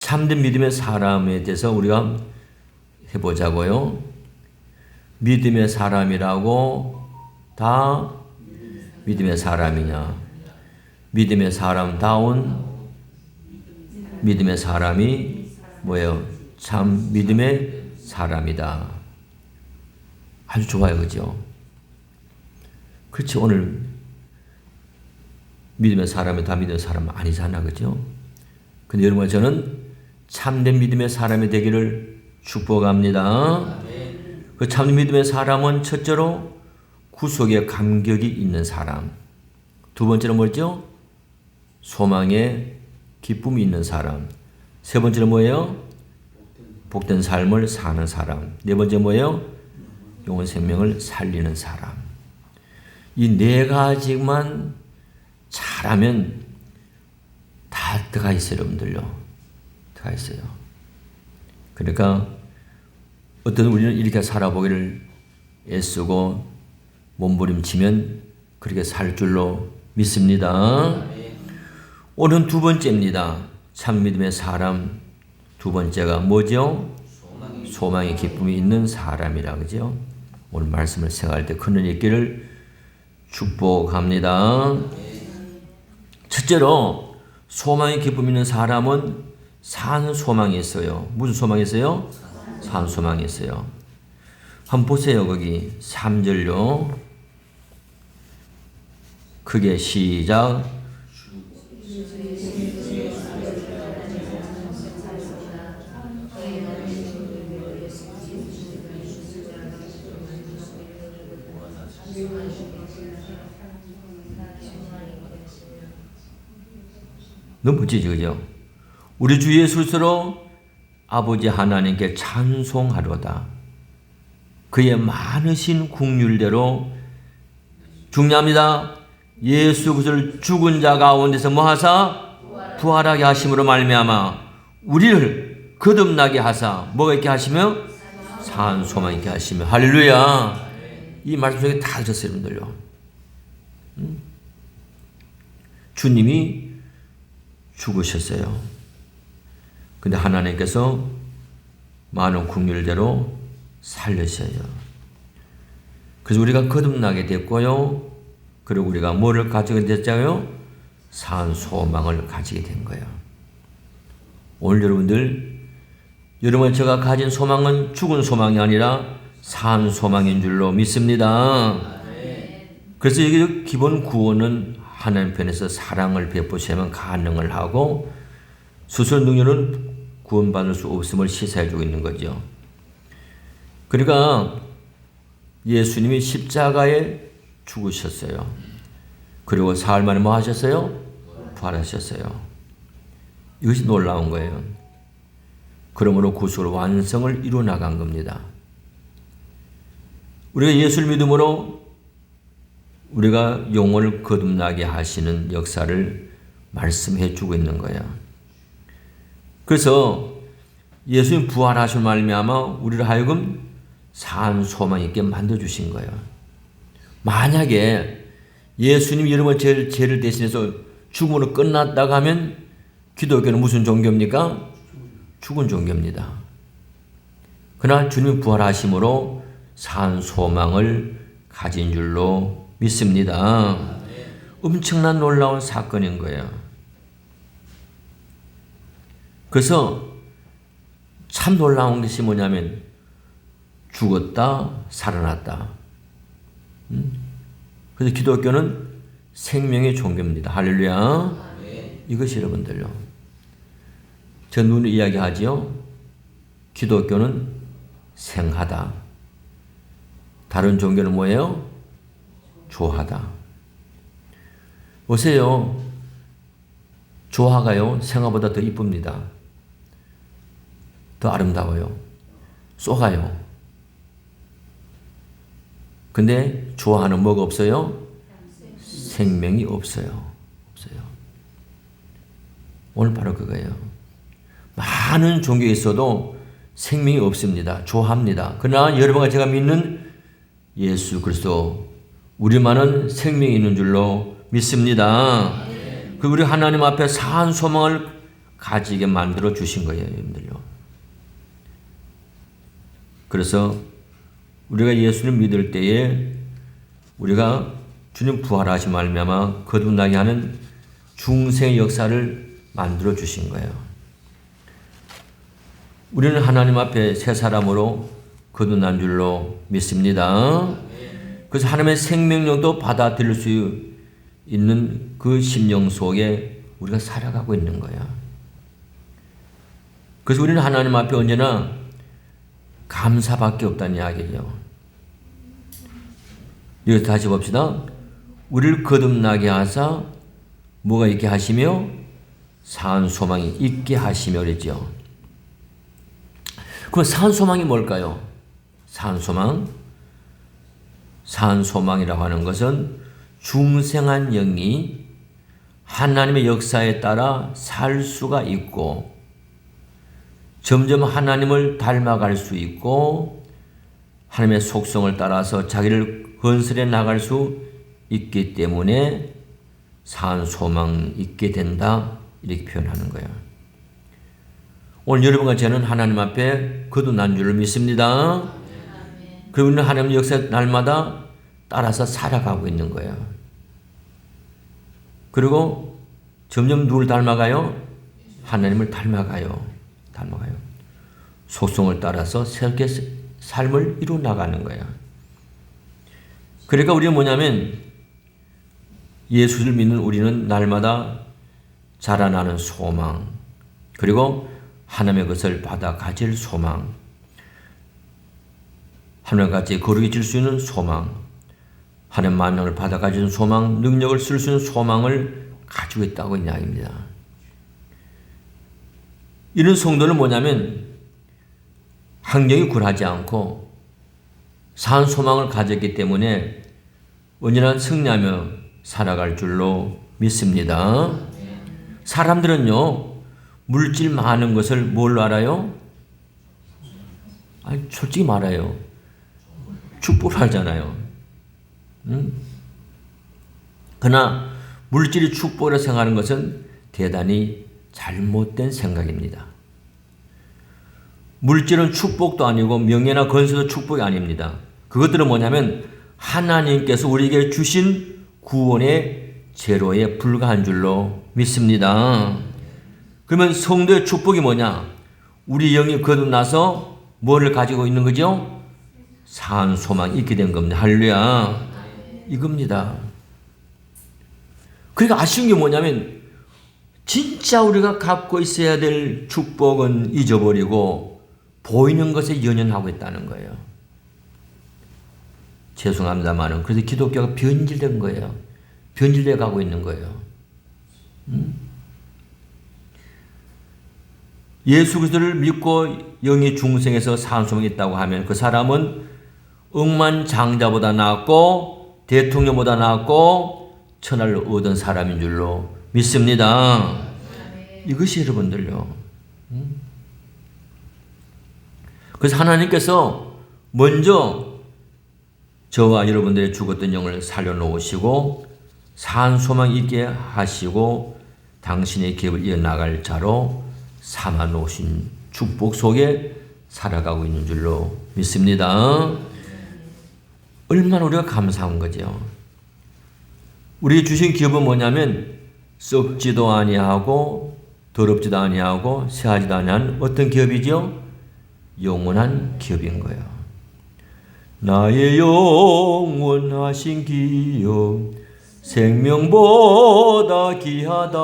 참된 믿음의 사람에 대해서 우리가 해보자고요. 믿음의 사람이라고 다 믿음의 사람이냐? 믿음의 사람다운 믿음의 사람이 뭐예요? 참 믿음의 사람이다. 아주 좋아요, 그죠? 그렇지, 오늘 믿음의 사람이 다 믿음의 사람 아니잖아, 그죠? 근데 여러분, 저는 참된 믿음의 사람이 되기를 축복합니다. 그 참된 믿음의 사람은 첫째로 구속의 감격이 있는 사람. 두 번째로 뭐죠? 소망의 기쁨이 있는 사람. 세 번째로 뭐예요? 복된 삶을 사는 사람. 네 번째 뭐예요? 영혼 생명을 살리는 사람. 이 네 가지만 잘하면 다 들어가 있어요, 여러분들요. 들어가 있어요. 그러니까 어떤 우리는 이렇게 살아보기를 애쓰고 몸부림치면 그렇게 살 줄로 믿습니다. 오늘은 두 번째입니다. 참 믿음의 사람. 두 번째가 뭐죠? 소망의 기쁨이 있는 사람이라 그죠? 오늘 말씀을 생각할 때 큰 은혜 있기를 축복합니다. 첫째로 소망의 기쁨이 있는 사람은 산 소망이 있어요. 무슨 소망이 있어요? 산 소망이 있어요. 한번 보세요. 거기 3절요. 크게 시작. 너무 멋지지, 그죠? 우리 주 예수 스스로 아버지 하나님께 찬송하로다. 그의 많으신 긍휼대로 중요합니다. 예수 그리스도를 죽은 자 가운데서 뭐하사? 부활하게 하심으로 말미암아 우리를 거듭나게 하사 뭐가 있게 하시며? 산 소망 있게 하시며. 할렐루야. 이 말씀 속에 다 있었어요, 여러분들요. 주님이 죽으셨어요. 근데 하나님께서 많은 긍휼대로 살리셔요. 그래서 우리가 거듭나게 됐고요. 그리고 우리가 뭐를 가지게 됐잖아요? 산 소망을 가지게 된 거예요. 오늘 여러분 제가 가진 소망은 죽은 소망이 아니라 산 소망인 줄로 믿습니다. 그래서 여기 기본 구원은 하나님 편에서 사랑을 베푸시면 가능을 하고 스스로 능력은 구원받을 수 없음을 시사해주고 있는 거죠. 그러니까 예수님이 십자가에 죽으셨어요. 그리고 사흘 만에 뭐 하셨어요? 부활하셨어요. 이것이 놀라운 거예요. 그러므로 구속을 완성을 이루어 나간 겁니다. 우리가 예수를 믿음으로 우리가 영혼을 거듭나게 하시는 역사를 말씀해 주고 있는 거예요. 그래서 예수님 부활하신 말미암아 우리를 하여금 산 소망 있게 만들어주신 거예요. 만약에 예수님이 여러분 죄를 대신해서 죽음으로 끝났다고 하면 기독교는 무슨 종교입니까? 죽은 종교입니다. 그러나 주님이 부활하심으로 산 소망을 가진 줄로 믿습니다. 엄청난 놀라운 사건인 거예요. 그래서 참 놀라운 것이 뭐냐면 죽었다 살아났다. 그래서 기독교는 생명의 종교입니다. 할렐루야. 이것이 여러분들요. 저 눈으로 이야기하지요. 기독교는 생하다. 다른 종교는 뭐예요? 조하다. 보세요. 조화가요, 생화보다 더 이쁩니다. 더 아름다워요. 쏘가요. 근데 조화는 뭐가 없어요? 생명이 없어요. 없어요. 오늘 바로 그거예요. 많은 종교에 있어도 생명이 없습니다. 조합니다. 그러나 여러분과 제가 믿는 예수 그리스도 우리만은 생명이 있는 줄로 믿습니다. 그 우리 하나님 앞에 산 소망을 가지게 만들어 주신 거예요, 여러분들요. 그래서 우리가 예수님 믿을 때에 우리가 주님 부활하지 말미암아 거듭나게 하는 중생의 역사를 만들어 주신 거예요. 우리는 하나님 앞에 새 사람으로 거듭난 줄로 믿습니다. 그래서 하나님의 생명력도 받아들일 수 있는 그 심령 속에 우리가 살아가고 있는 거야. 그래서 우리는 하나님 앞에 언제나 감사밖에 없다는 이야기죠. 이거 다시 봅시다. 우리를 거듭나게 하사 뭐가 있게 하시며 산 소망이 있게 하시며 그랬죠. 그럼 산 소망이 뭘까요? 산 소망이라고 하는 것은 중생한 영이 하나님의 역사에 따라 살 수가 있고 점점 하나님을 닮아갈 수 있고 하나님의 속성을 따라서 자기를 건설해 나갈 수 있기 때문에 산 소망이 있게 된다 이렇게 표현하는 거예요. 오늘 여러분과 저는 하나님 앞에 거듭난 줄을 믿습니다. 그리고 우리는 하나님의 역사에 날마다 따라서 살아가고 있는 거예요. 그리고 점점 누굴 닮아가요? 하나님을 닮아가요. 속성을 따라서 새롭게 삶을 이루어 나가는 거예요. 그러니까 우리는 뭐냐면 예수를 믿는 우리는 날마다 자라나는 소망, 그리고 하나님의 것을 받아 가질 소망, 하나님과 같이 거룩히 질 수 있는 소망, 하나님 만능을 받아 가지는 소망, 능력을 쓸 수 있는 소망을 가지고 있다고 이야기입니다. 이런 성도는 뭐냐면 환경이 굴하지 않고 산 소망을 가졌기 때문에 언제나 승리하며 살아갈 줄로 믿습니다. 사람들은요, 물질 많은 것을 뭘로 알아요? 아니, 솔직히 말해요. 축복을 하잖아요. 그러나 물질이 축복으로 생각하는 것은 대단히 잘못된 생각입니다. 물질은 축복도 아니고 명예나 건설도 축복이 아닙니다. 그것들은 뭐냐면 하나님께서 우리에게 주신 구원의 재료에 불과한 줄로 믿습니다. 그러면 성도의 축복이 뭐냐? 우리 영이 거듭나서 뭐를 가지고 있는 거죠? 산 소망이 있게 된 겁니다. 할렐루야. 이겁니다. 그러니까 아쉬운 게 뭐냐면 진짜 우리가 갖고 있어야 될 축복은 잊어버리고 보이는 것에 연연하고 있다는 거예요. 죄송합니다만은 그래서 기독교가 변질된 거예요. 변질돼 가고 있는 거예요. 예수 그리스도를 믿고 영이 중생에서 산 소망이 있다고 하면 그 사람은 억만장자보다 낫고 대통령보다 낫고 천하를 얻은 사람인 줄로 믿습니다. 이것이 여러분들요. 그래서 하나님께서 먼저 저와 여러분들의 죽었던 영을 살려놓으시고 산 소망 있게 하시고 당신의 기업을 이어나갈 자로 삼아놓으신 축복 속에 살아가고 있는 줄로 믿습니다. 얼마나 우리가 감사한 거죠. 우리에게 주신 기업은 뭐냐면 썩지도 아니하고 더럽지도 아니하고 새하지도 아니한 어떤 기업이죠? 영원한 기업인 거예요. 나의 영원하신 기업 생명보다 귀하다.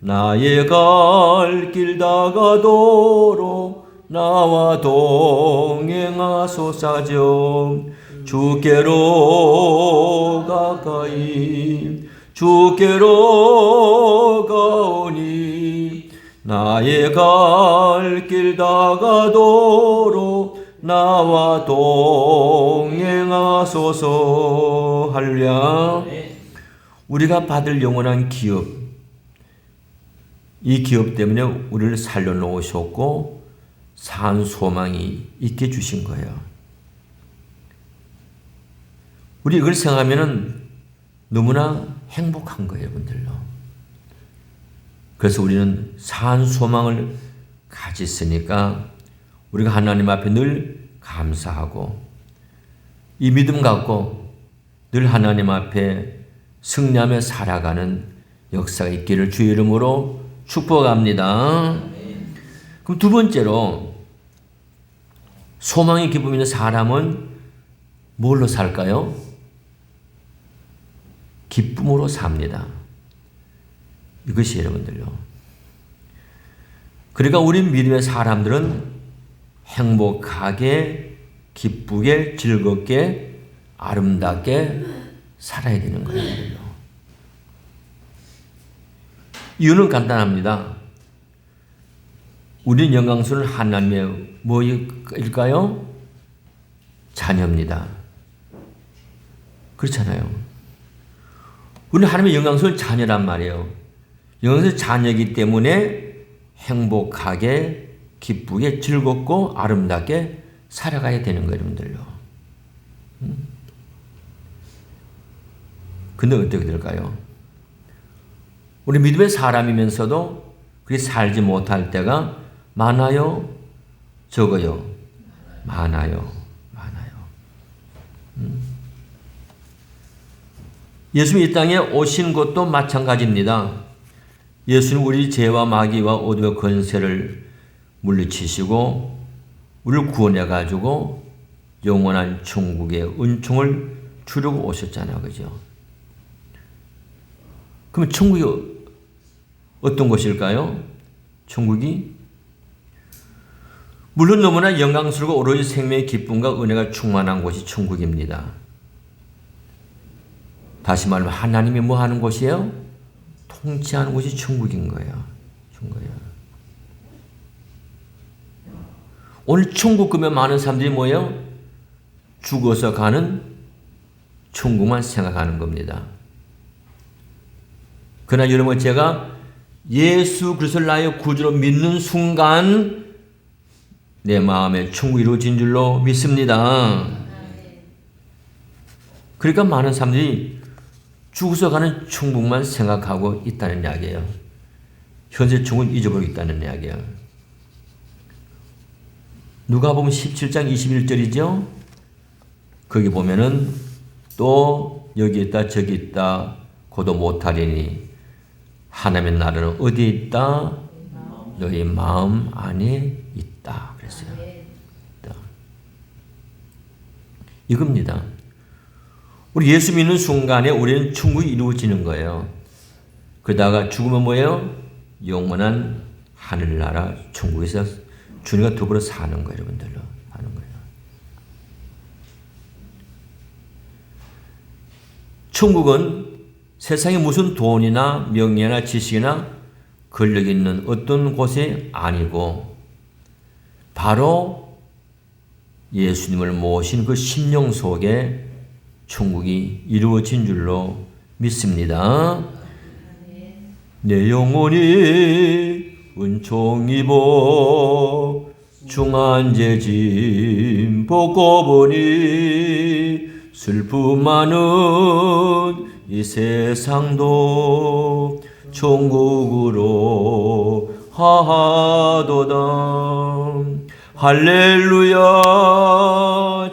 나의 갈 길 다가도록 나와 동행하소서죠. 주께로 가까이 주께로 가오니 나의 갈 길 다가도록 나와 동행하소서. 할렐루야. 우리가 받을 영원한 기업, 이 기업 때문에 우리를 살려놓으셨고 산 소망이 있게 주신 거예요. 우리 이걸 생각하면 너무나 행복한 거예요, 여러분들요. 그래서 우리는 산 소망을 가졌으니까 우리가 하나님 앞에 늘 감사하고 이 믿음 갖고 늘 하나님 앞에 승리하며 살아가는 역사가 있기를 주의 이름으로 축복합니다. 그럼 두 번째로 소망의 기쁨 있는 사람은 뭘로 살까요? 기쁨으로 삽니다. 이것이 여러분들요. 그러니까 우리 믿음의 사람들은 행복하게, 기쁘게, 즐겁게, 아름답게 살아야 되는 거예요. 이유는 간단합니다. 우리는 영광스러운 하나님의 뭐일까요? 자녀입니다. 그렇잖아요. 우리는 하나님의 영광스러운 자녀란 말이에요. 영광스러운 자녀이기 때문에 행복하게, 기쁘게, 즐겁고 아름답게 살아가야 되는 거예요, 여러분들요. 근데 어떻게 될까요? 우리 믿음의 사람이면서도 그렇게 살지 못할 때가 많아요? 적어요? 많아요. 예수님이 이 땅에 오신 것도 마찬가지입니다. 예수는 우리 죄와 마귀와 어둠의 권세를 물리치시고 우리를 구원해 가지고 영원한 천국의 은총을 주려고 오셨잖아요. 그죠? 그럼 천국이 어떤 곳일까요? 천국이 물론 너무나 영광스럽고 오로지 생명의 기쁨과 은혜가 충만한 곳이 천국입니다. 다시 말하면 하나님이 뭐 하는 곳이에요? 통치하는 곳이 천국인 거예요. 오늘 천국 가면 많은 사람들이 뭐예요? 죽어서 가는 천국만 생각하는 겁니다. 그러나 여러분, 제가 예수 그리스도를 나의 구주로 믿는 순간 내 마음에 천국이 이루어진 줄로 믿습니다. 그러니까 많은 사람들이 죽어서 가는 천국만 생각하고 있다는 이야기예요. 현재 천국은 잊어버리고 있다는 이야기예요. 누가복음 17장 21절이죠. 거기 보면은 또 여기 있다 저기 있다 고도 못하리니 하나님의 나라는 어디에 있다? 너희 마음 안에 있다. 그랬어요. 이겁니다. 우리 예수 믿는 순간에 우리는 천국이 이루어지는 거예요. 그러다가 죽으면 뭐예요? 영원한 하늘나라 천국에서 주님과 더불어 사는 거예요. 여러분들로 사는 거예요. 천국은 세상에 무슨 돈이나 명예나 지식이나 권력이 있는 어떤 곳이 아니고 바로 예수님을 모신 그 심령 속에 천국이 이루어진 줄로 믿습니다. 내 영혼이 은총 입어 중한죄짐 벗고 보니 슬픔 많은 이 세상도 천국으로 하하도다. 할렐루야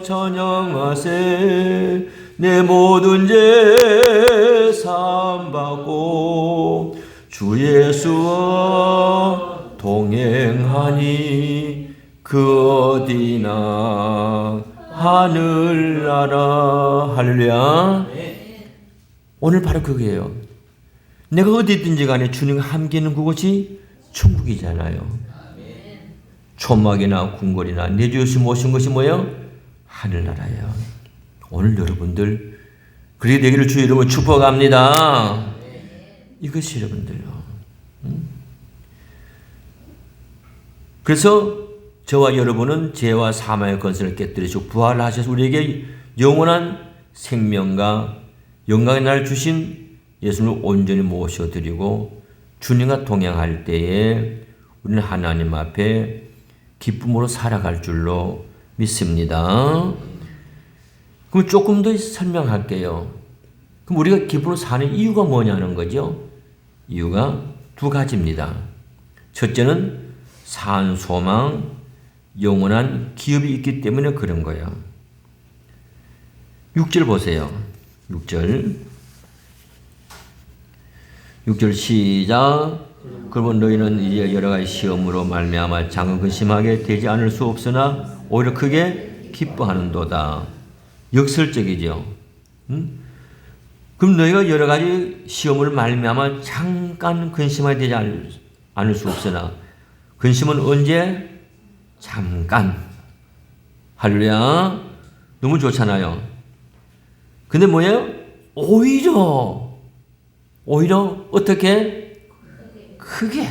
찬양하세. 내 모든 죄 사함받고 주 예수와 동행하니 그 어디나 하늘나라. 할렐루야. 오늘 바로 그거예요. 내가 어디 있든지 간에 주님과 함께 있는 그곳이 천국이잖아요. 초막이나 궁궐이나 내 주 예수 모신 것이 뭐예요? 하늘나라예요. 오늘 여러분들 그렇게 되기를 주의 이름으로 축복합니다. 이것이 여러분들요. 그래서 저와 여러분은 죄와 사망의 권세를 깨뜨리시고 부활하셔서 우리에게 영원한 생명과 영광의 날 주신 예수님을 온전히 모셔드리고 주님과 동행할 때에 우리는 하나님 앞에 기쁨으로 살아갈 줄로 믿습니다. 그럼 조금 더 설명할게요. 그럼 우리가 기쁨으로 사는 이유가 뭐냐는 거죠. 이유가 두 가지입니다. 첫째는 산 소망, 영원한 기업이 있기 때문에 그런 거예요. 6절 보세요. 6절 시작. 그러면 너희는 이제 여러 가지 시험으로 말미암아 장은 근심하게 되지 않을 수 없으나 오히려 크게 기뻐하는도다. 역설적이죠. 그럼 너희가 여러 가지 시험을 말미암아 잠깐 근심하게 되지 않을 수 없으나, 근심은 언제? 잠깐. 할렐루야. 너무 좋잖아요. 근데 뭐예요? 오히려 어떻게? 크게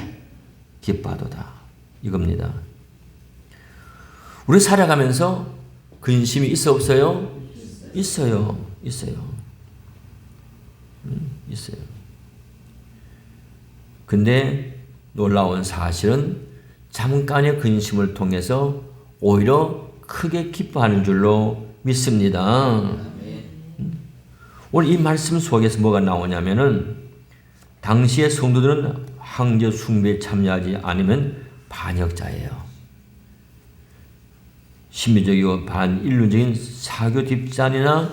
기뻐하도다. 이겁니다. 우리 살아가면서 근심이 있어 없어요? 있어요. 근데 놀라운 사실은 잠깐의 근심을 통해서 오히려 크게 기뻐하는 줄로 믿습니다. 오늘 이 말씀 속에서 뭐가 나오냐면은, 당시의 성도들은 황제 숭배에 참여하지 않으면 반역자예요. 신비적이고 반인륜적인 사교 뒷잔이나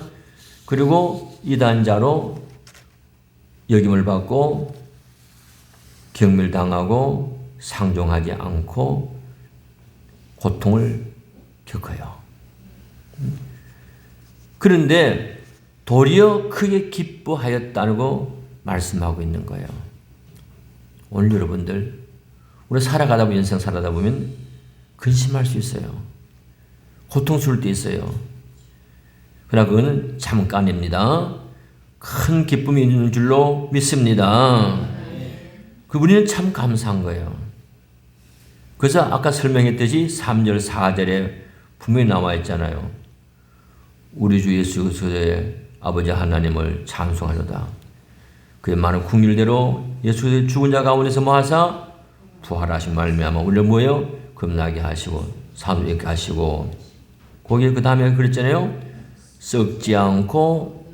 그리고 이단자로 역임을 받고 경멸당하고 상종하지 않고 고통을 겪어요. 그런데 도리어 크게 기뻐하였다고 말씀하고 있는 거예요. 오늘 여러분들, 우리 살아가다 보면, 인생 살아가다 보면 근심할 수 있어요. 고통스러울 때 있어요. 그러나 그거는 잠깐입니다. 큰 기쁨이 있는 줄로 믿습니다. 그분은 참 감사한 거예요. 그래서 아까 설명했듯이 3절 4절에 분명히 나와 있잖아요. 우리 주 예수 그리스도의 아버지 하나님을 찬송하려다. 그의 많은 국률대로 예수의 죽은 자 가운데서 모아사 부활하신 말미암아 우리를 뭐예요? 겁나게 하시고 사도되게 하시고, 거기에 그 다음에 그랬잖아요. 썩지 않고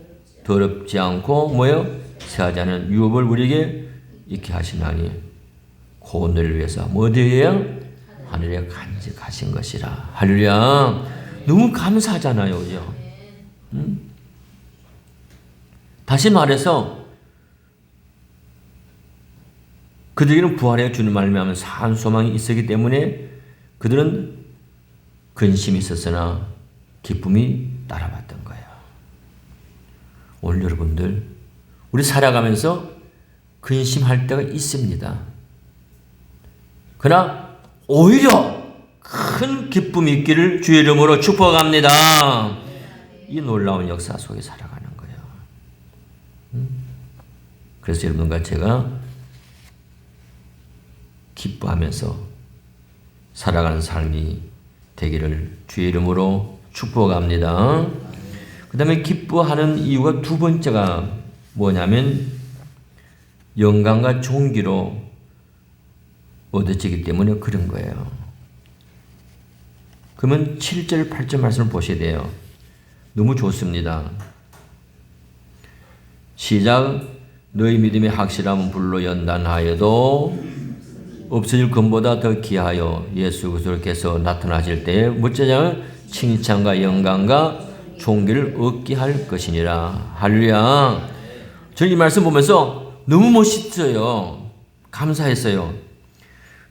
더럽지 않고 뭐예요? 새하지 않은 유업을 우리에게 있게 하시나니 고온을 위해서 어디에요? 하늘에 간직하신 것이라. 할렐루야. 너무 감사하잖아요. 그죠? 다시 말해서 그들에게는 부활의 주님 말미암아 산 소망이 있었기 때문에 그들은 근심이 있었으나 기쁨이 따라왔던 거예요. 오늘 여러분들, 우리 살아가면서 근심할 때가 있습니다. 그러나 오히려 큰 기쁨이 있기를 주의 이름으로 축복합니다. 이 놀라운 역사 속에 살아가는 거예요. 그래서 여러분과 제가 기뻐하면서 살아가는 삶이 되기를 주의 이름으로 축복합니다. 그 다음에 기뻐하는 이유가 두 번째가 뭐냐면 영광과 존귀로 얻어지기 때문에 그런 거예요. 그러면 7절 8절 말씀을 보셔야 돼요. 너무 좋습니다. 시작. 너희 믿음의 확실함은 불로 연단하여도 없어질 것보다 더 귀하여 예수 그리스도께서 나타나실 때에 무엇이냐? 칭찬과 영광과 존귀를 얻게 할 것이니라. 할렐루야. 저는 이 말씀 보면서 너무 멋있어요. 감사했어요.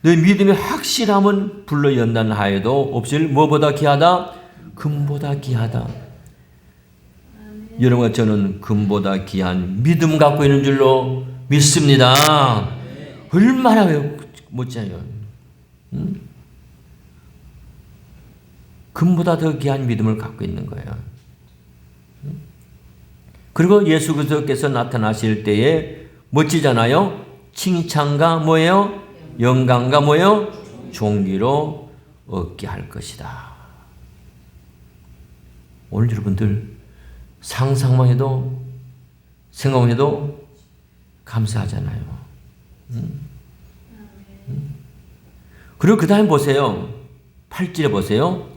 너희 믿음의 확실함은 불로 연단하여도 없을 뭐보다 귀하다? 금보다 귀하다. 여러분과 저는 금보다 귀한 믿음 갖고 있는 줄로 믿습니다. 얼마나 멋져요. 금보다 더 귀한 믿음을 갖고 있는 거예요. 그리고 예수 그리스도께서 나타나실 때에 멋지잖아요. 칭찬과 뭐예요? 영광과 뭐예요? 존귀로 얻게 할 것이다. 오늘 여러분들 상상만 해도 생각만 해도 감사하잖아요. 그리고 그 다음에 보세요. 8절에 보세요.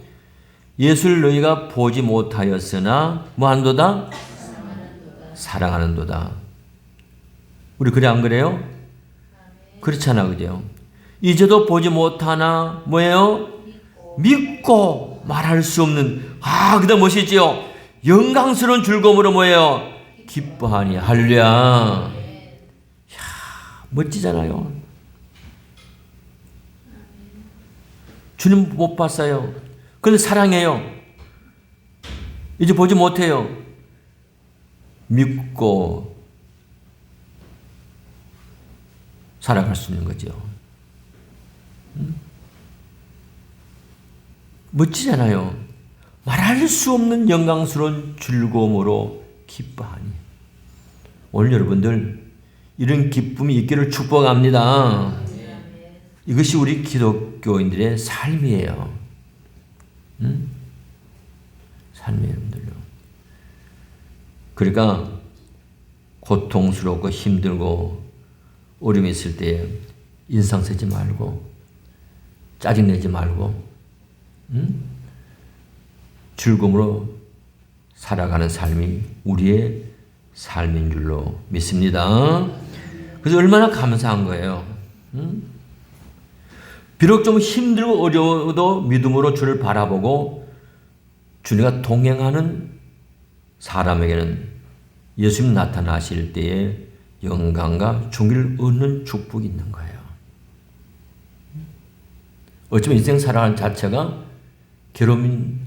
예수를 너희가 보지 못하였으나 뭐한도다? 사랑하는도다. 우리 그래 안 그래요? 그렇잖아, 그죠? 이제도 보지 못하나 뭐예요? 믿고 말할 수 없는 그다음 무엇이지요? 영광스러운 즐거움으로 뭐예요? 기뻐하니. 할렐루야. 야, 멋지잖아요. 주님 못 봤어요. 그런데 사랑해요. 이제 보지 못해요. 믿고 살아갈 수 있는 거죠. 멋지잖아요. 말할 수 없는 영광스러운 즐거움으로 기뻐하니. 오늘 여러분들 이런 기쁨이 있기를 축복합니다. 이것이 우리 기독교인들의 삶이에요. 삶이에요, 여러분들요. 그러니까 고통스럽고 힘들고 어려움이 있을 때 인상 쓰지 말고 짜증내지 말고 즐거움으로 살아가는 삶이 우리의 삶인 줄로 믿습니다. 그래서 얼마나 감사한 거예요. 비록 좀 힘들고 어려워도 믿음으로 주를 바라보고 주님과 동행하는 사람에게는 예수님 나타나실 때에 영광과 존귀를 얻는 축복이 있는 거예요. 어쩌면 인생 살아가는 자체가 괴로운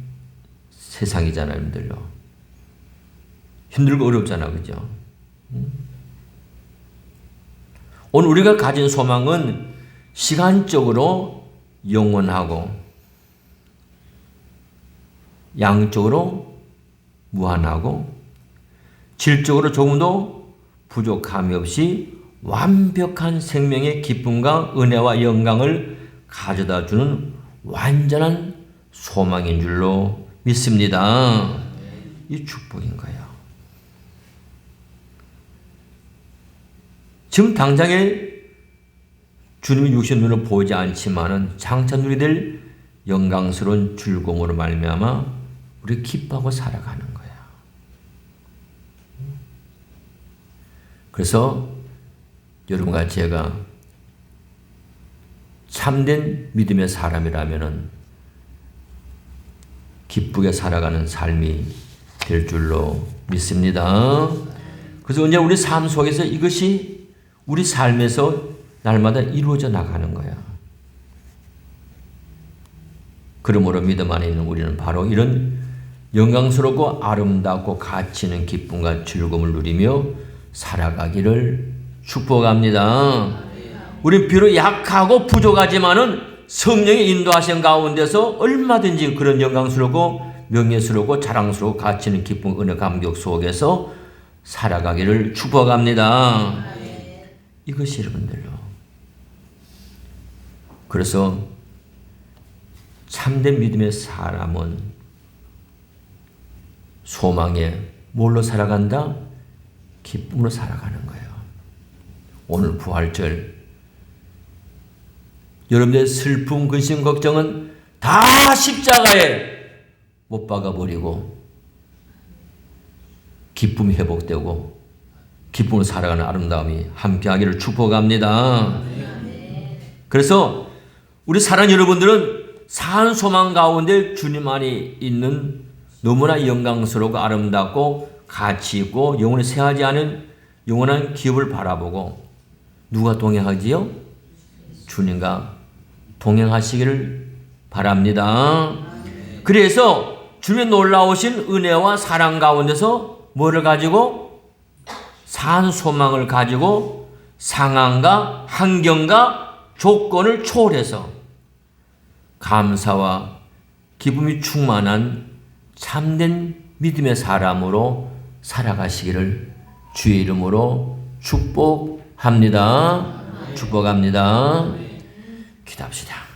세상이잖아요, 여러분들요. 힘들고 어렵잖아, 그죠? 오늘 우리가 가진 소망은 시간적으로 영원하고 양적으로 무한하고 질적으로 조금도 부족함이 없이 완벽한 생명의 기쁨과 은혜와 영광을 가져다 주는 완전한 소망인 줄로 믿습니다. 이 축복인 거예요. 지금 당장에 주님의 육신 눈으로 보이지 않지만은 장차 누리게 될 영광스러운 즐거움으로 말미암아 우리 기뻐하고 살아가는 거야. 그래서 여러분과 제가 참된 믿음의 사람이라면은 기쁘게 살아가는 삶이 될 줄로 믿습니다. 그래서 언제 우리 삶 속에서 이것이 우리 삶에서 날마다 이루어져 나가는 거야. 그러므로 믿음 안에 있는 우리는 바로 이런 영광스럽고 아름답고 가치 있는 기쁨과 즐거움을 누리며 살아가기를 축복합니다. 우리 비록 약하고 부족하지만은 성령의 인도하심 가운데서 얼마든지 그런 영광스럽고 명예스럽고 자랑스럽고 가치 있는 기쁨, 은혜, 감격 속에서 살아가기를 축복합니다. 이것이 여러분들요. 그래서 참된 믿음의 사람은 소망에 뭘로 살아간다? 기쁨으로 살아가는 거예요. 오늘 부활절 여러분들의 슬픔, 근심, 걱정은 다 십자가에 못 박아버리고 기쁨이 회복되고 기쁨으로 살아가는 아름다움이 함께하기를 축복합니다. 그래서 우리 사랑하는 여러분들은 산 소망 가운데 주님 안에 있는 너무나 영광스럽고 아름답고 가치 있고 영원히 쇠하지 않은 영원한 기업을 바라보고 누가 동행하지요? 주님과 동행하시기를 바랍니다. 그래서 주님의 놀라우신 은혜와 사랑 가운데서 뭐를 가지고? 산 소망을 가지고 상황과 환경과 조건을 초월해서 감사와 기쁨이 충만한 참된 믿음의 사람으로 살아가시기를 주의 이름으로 축복합니다. 축복합니다. 기도합시다.